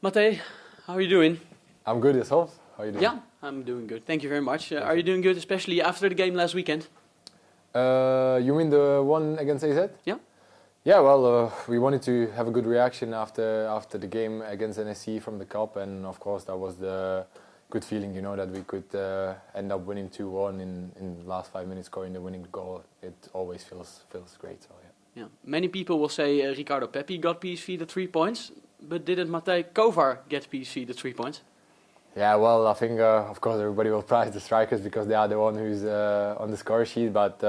Matej, how are you doing? I'm good, yourself? How are you doing? Yeah, I'm doing good. Thank you very much. Are you doing good, especially after the game last weekend? You mean the one against AZ? Yeah. Yeah, well, we wanted to have a good reaction after the game against NSC from the cup, and of course that was the good feeling, you know, that we could end up winning 2-1 in the last 5 minutes, scoring the winning goal. It always feels great. So yeah. Many people will say Ricardo Pepi got PSV the 3 points, but didn't Matej Kovar get PSV the 3 points? Yeah, well, I think of course everybody will prize the strikers because they are the one who's on the score sheet. But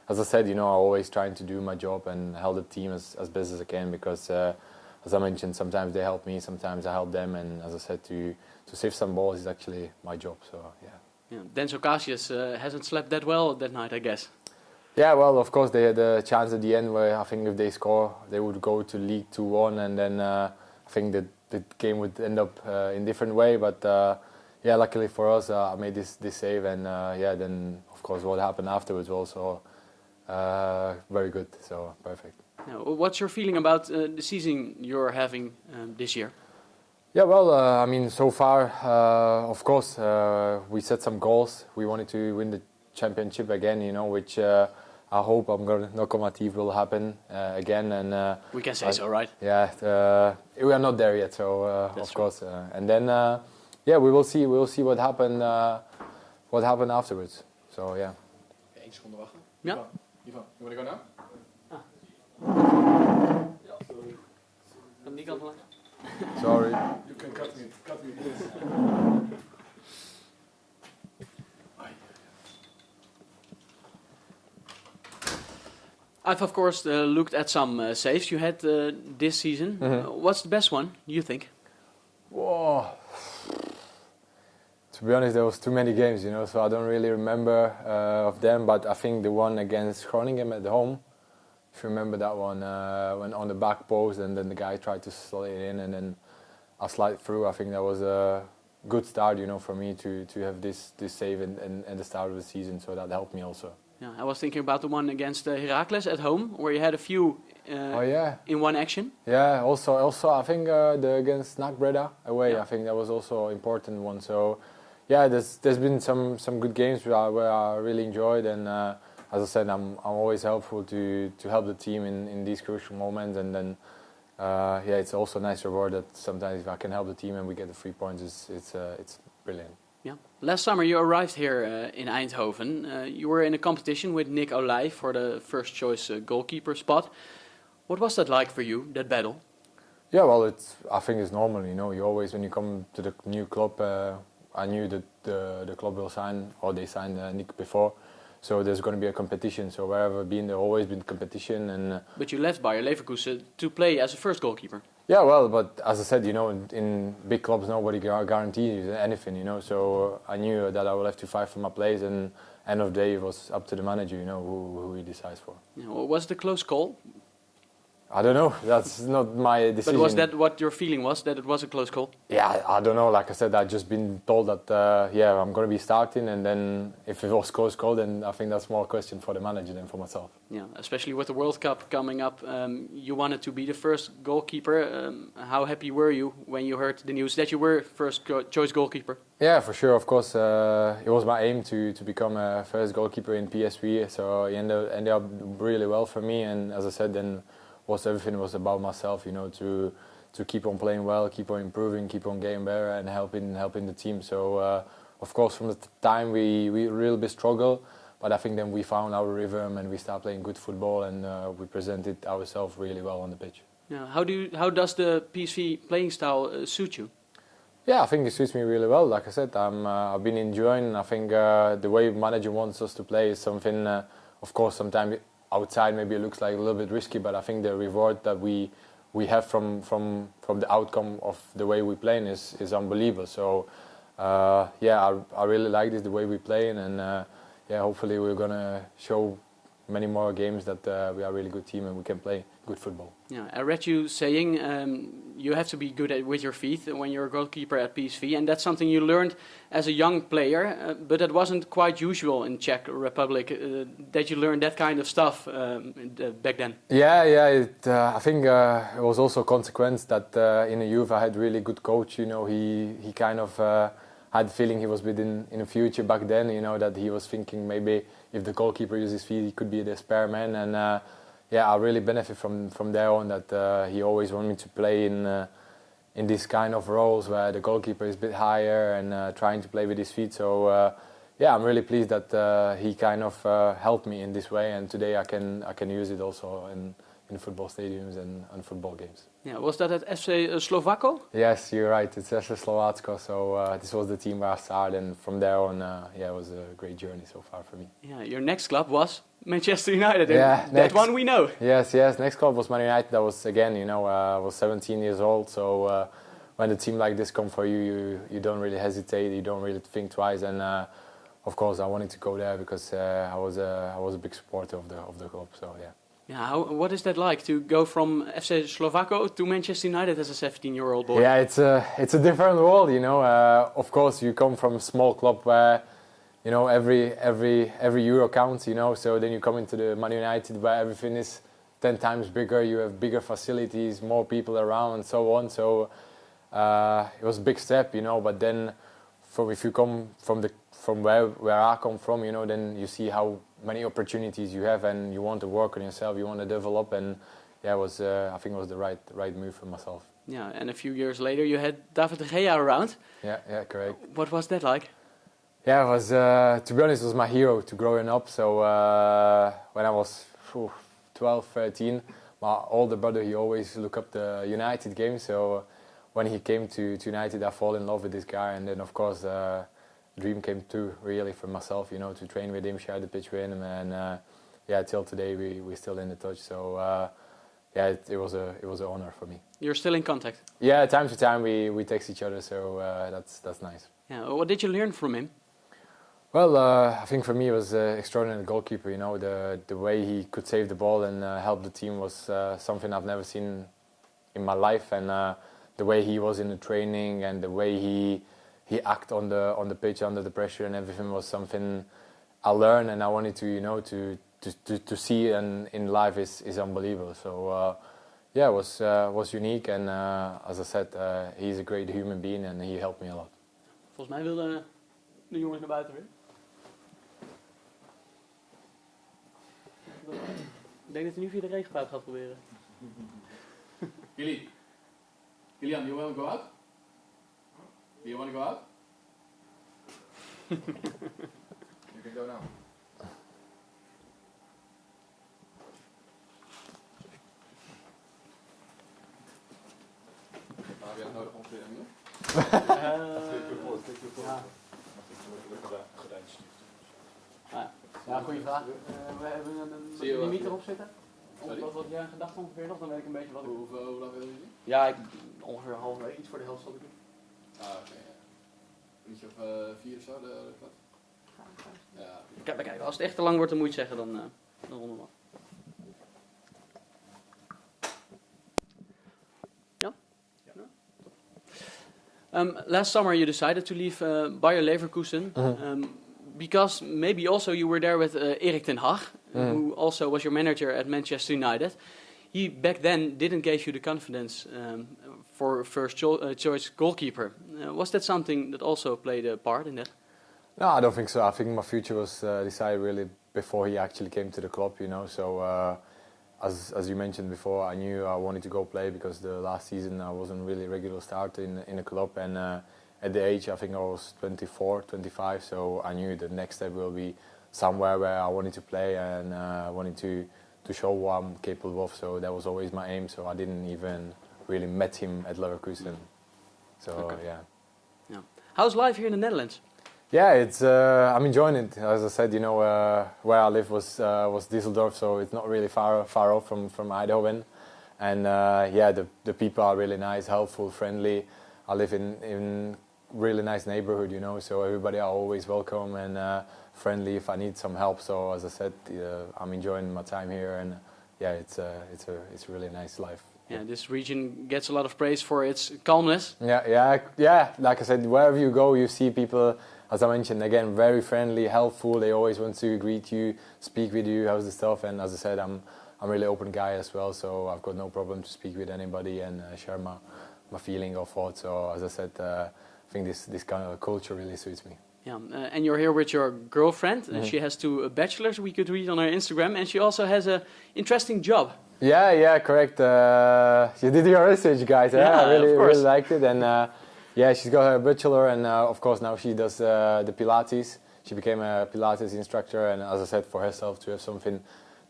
as I said, you know, I'm always trying to do my job and help the team as best as I can because, as I mentioned, sometimes they help me, sometimes I help them, and as I said, to save some balls is actually my job. So yeah. Denso Cassius hasn't slept that well that night, I guess. Yeah, well, of course they had a chance at the end where I think if they score, they would go to lead 2-1, and then I think that the game would end up in different way. But yeah, luckily for us, I made this save, and yeah, then of course what happened afterwards was also very good. So perfect. Now, what's your feeling about the season you're having this year? Yeah, well, I mean, so far, of course, we set some goals. We wanted to win the championship again, you know, which I hope, I'm going to knock on my teeth, will happen again. And we can say so, right? Yeah, we are not there yet, so of course. And then, yeah, we will see. We will see what happened afterwards. So yeah. 1 seconde wachten. Ja. Ivan, you want to go now? Van die kant langs. Sorry. You can cut me this. I've of course looked at some saves you had this season. What's the best one, you think? Whoa. To be honest, there was too many games, you know, so I don't really remember of them. But I think the one against Groningen at home, if you remember that one, when on the back post and then the guy tried to slide it in and then I slide through. I think that was a good start, you know, for me to have this save and the start of the season. So that helped me also. Yeah, I was thinking about the one against Heracles at home, where you had a few in one action. Yeah, also I think the against NAC Breda away, Yeah. I think that was also an important one. So yeah, there's been some good games where I really enjoyed, and as I said, I'm always helpful to help the team in these crucial moments, and then yeah, it's also a nice reward that sometimes if I can help the team and we get the 3 points, it's brilliant. Yeah. Last summer you arrived here in Eindhoven. You were in a competition with Nick Olij for the first choice goalkeeper spot. What was that like for you, that battle? Yeah, well, I think it's normal, you know. You always, when you come to the new club, I knew that the club will sign, or they signed Nick before, so there's going to be a competition. So wherever I've been, there's always been competition. And but you left Bayer Leverkusen to play as a first goalkeeper. yeah, well, but as I said, you know, in big clubs nobody guarantees anything, you know. So I knew that I would have to fight for my place, and end of the day it was up to the manager, you know, who he decides for. Yeah, well, was it a close call? I don't know. That's not my decision. But was that what your feeling was, that it was a close call? Yeah, I don't know. Like I said, I've just been told that, yeah, I'm going to be starting, and then if it was close call, then I think that's more a question for the manager than for myself. Yeah, especially with the World Cup coming up, you wanted to be the first goalkeeper. How happy were you when you heard the news that you were first choice goalkeeper? Yeah, for sure. Of course, it was my aim to become a first goalkeeper in PSV, so it ended up really well for me. And as I said, then everything was about myself, you know, to keep on playing well, keep on improving, keep on getting better, and helping the team. So of course, from the time we really bit struggle, but I think then we found our rhythm and we started playing good football, and we presented ourselves really well on the pitch. Yeah. How does the PSV playing style suit you? Yeah, I think it suits me really well. Like I said, I've been enjoying. I think the way manager wants us to play is something. Of course, sometimes outside maybe it looks like a little bit risky, but I think the reward that we have from the outcome of the way we play is unbelievable. So yeah, I really like this, the way we play, and yeah, hopefully we're gonna show many more games that we are a really good team and we can play good football. Yeah, I read you saying you have to be good with your feet when you're a goalkeeper at PSV, and that's something you learned as a young player, but that wasn't quite usual in Czech Republic, that you learned that kind of stuff back then. Yeah. I think it was also a consequence that in the youth I had really good coach. You know, he kind of had the feeling he was within in the future back then. You know, that he was thinking maybe if the goalkeeper uses his feet, he could be the spare man. And I really benefit from there on that he always wanted me to play in this kind of roles where the goalkeeper is a bit higher and trying to play with his feet. So I'm really pleased that he kind of helped me in this way, and today I can use it also in football stadiums and football games. Yeah, was that at FC Slovako? Yes, you're right. It's FC Slovako. So this was the team where I started, and from there on, it was a great journey so far for me. Yeah, your next club was Manchester United. Yeah, that one we know. Yes. Next club was Man United. That was again, I was 17 years old. So when a team like this come for you, you don't really hesitate. You don't really think twice. And of course, I wanted to go there because I was a big supporter of the club. So yeah. Yeah, what is that like to go from FC Slovako to Manchester United as a 17-year-old boy? Yeah, it's a different world, Of course, you come from a small club where, every euro counts, So then you come into the Man United where everything is 10 times bigger. You have bigger facilities, more people around, and so on. So it was a big step, But then, if you come from where I come from, then you see how many opportunities you have, and you want to work on yourself, you want to develop, and I think it was the right move for myself. Yeah, and a few years later you had David de Gea around. Yeah, correct. What was that like? Yeah, it was, to be honest, it was my hero to growing up. So when I was 12, 13, my older brother, he always looked up the United games. So when he came to United, I fall in love with this guy, and then of course dream came true really for myself, to train with him, share the pitch with him, and till today we're still in the touch. So it was an honor for me. You're still in contact? Yeah, time to time we text each other, so that's nice. Yeah, what did you learn from him? Well, I think for me it was an extraordinary goalkeeper. The way he could save the ball and help the team was something I've never seen in my life, and the way he was in the training and the way he acted on the pitch under the pressure and everything was something I learned, and I wanted to see in life is unbelievable. So it was unique, and as I said, he's a great human being and he helped me a lot. Volgens mij wilden de jongens naar buiten weer. Ik denk dat hij nu via de regenpijp gaat proberen. Kilian, you want to go out? Do you want to go out? You can go now. Heb je dat nodig om te doen? Ja, goede vraag. We hebben een limiet erop zitten. Wat jij gedacht ongeveer nog, dan weet ik een beetje wat ik... Hoe lang wil je doen? Ja, ongeveer halverwege, iets voor de helft zal ik doen. Oké. Een uurtje of 4 of zo, de klad? Ja. Kijk, als het echt te lang wordt, dan moet je het zeggen, dan ronden we af. Last summer you decided to leave Bayer Leverkusen because maybe also you were there with Erik ten Hag, who also was your manager at Manchester United. He back then didn't give you the confidence for first choice goalkeeper. Was that something that also played a part in that? No, I don't think so. I think my future was decided really before he actually came to the club, So as you mentioned before, I knew I wanted to go play because the last season I wasn't really a regular starter in the club, and at the age I think I was 24, 25, so I knew the next step will be somewhere where I wanted to play and wanted to show what I'm capable of. So that was always my aim. So I didn't even really met him at Leverkusen. So okay. Yeah. How's life here in the Netherlands? Yeah, I'm enjoying it. As I said, where I live was Düsseldorf, so it's not really far off from Eindhoven. And the people are really nice, helpful, friendly. I live in really nice neighborhood, so everybody are always welcome and friendly if I need some help. So as I said, I'm enjoying my time here, and it's a really nice life. Yeah, this region gets a lot of praise for its calmness. Yeah. Like I said, wherever you go, you see people, as I mentioned, again, very friendly, helpful. They always want to greet you, speak with you, how's the stuff. And as I said, I'm a really open guy as well, so I've got no problem to speak with anybody and share my feeling or thoughts. So as I said, I think this kind of culture really suits me. Yeah, and you're here with your girlfriend. She has 2 bachelors, we could read on her Instagram, and she also has an interesting job. Yeah, correct. You did your research, guys. Yeah, I really liked it. And yeah, she's got her bachelor, and of course now she does the Pilates. She became a Pilates instructor, and as I said, for herself to have something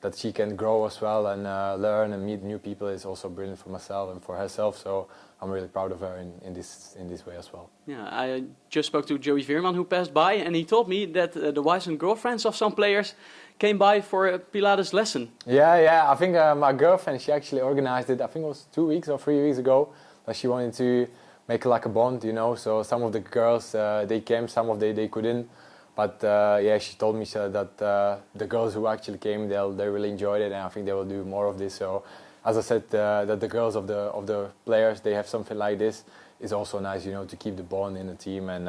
that she can grow as well and learn and meet new people is also brilliant for myself and for herself. So I'm really proud of her in this way as well. Yeah, I just spoke to Joey Veerman, who passed by, and he told me that the wives and girlfriends of some players came by for a Pilates lesson. Yeah. I think my girlfriend, she actually organized it. I think it was 2 weeks or 3 weeks ago. That she wanted to make like a bond, you know. So some of the girls they came, some of they couldn't. But yeah, she told me that the girls who actually came, they really enjoyed it, and I think they will do more of this. So, as I said, that the girls of the players, they have something like this, is also nice, you know, to keep the bond in the team, and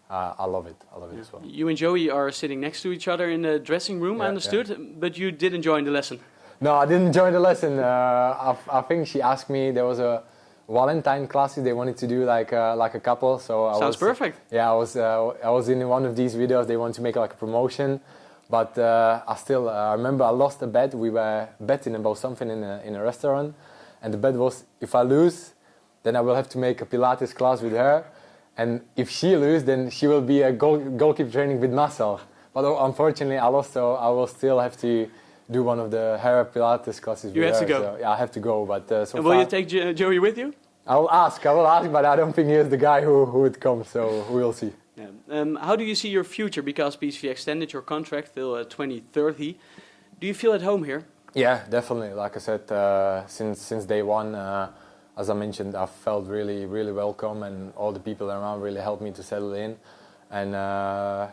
I love it. I love it as well. You and Joey are sitting next to each other in the dressing room, I understood, but you didn't join the lesson. No, I didn't join the lesson. I think she asked me. There was a Valentine classes they wanted to do like a couple, so Sounds perfect. Yeah, I was in one of these videos. They want to make like a promotion, but I remember I lost a bet. We were betting about something in a restaurant, and the bet was if I lose, then I will have to make a Pilates class with her, and if she loses, then she will be a goalkeeper training with myself. But unfortunately, I lost, so I will still have to do one of the hair Pilates classes with her. You have to go. So, yeah, I have to go. But and will you take Joey with you? I will ask, but I don't think he is the guy who would come, so we'll see. Yeah. How do you see your future? Because PSV extended your contract till 2030. Do you feel at home here? Yeah, definitely. Like I said, since day one, as I mentioned, I felt really, really welcome, and all the people around really helped me to settle in. And I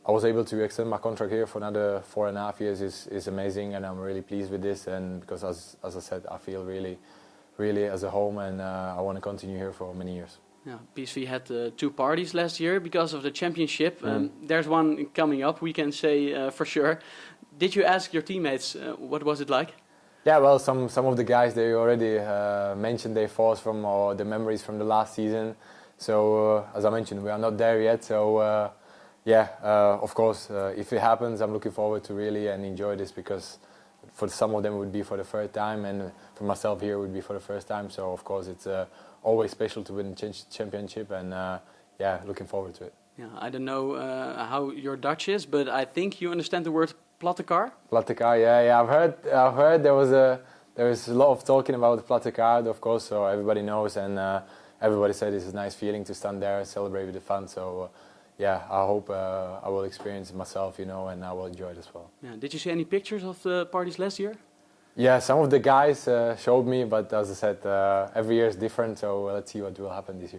was able to extend my contract here for another 4.5 years is amazing, and I'm really pleased with this. And because as I said, I feel really as a home, and I want to continue here for many years. Yeah, PSV had 2 parties last year because of the championship. There's one coming up, we can say for sure. Did you ask your teammates what was it like? Yeah, well, some of the guys, they already mentioned their thoughts from or the memories from the last season. So as I mentioned, we are not there yet. So of course, if it happens, I'm looking forward to really and enjoy this, because for some of them it would be for the third time, and for myself here it would be for the first time. So of course it's always special to win the championship, and looking forward to it. Yeah, I don't know how your Dutch is, but I think you understand the word platte kar? Platte kar, yeah. I've heard there is a lot of talking about the platte kar, of course, so everybody knows, and everybody said it's a nice feeling to stand there and celebrate with the fans. So I hope I will experience it myself, you know, and I will enjoy it as well. Yeah. Did you see any pictures of the parties last year? Yeah, some of the guys showed me, but as I said, every year is different, so let's see what will happen this year.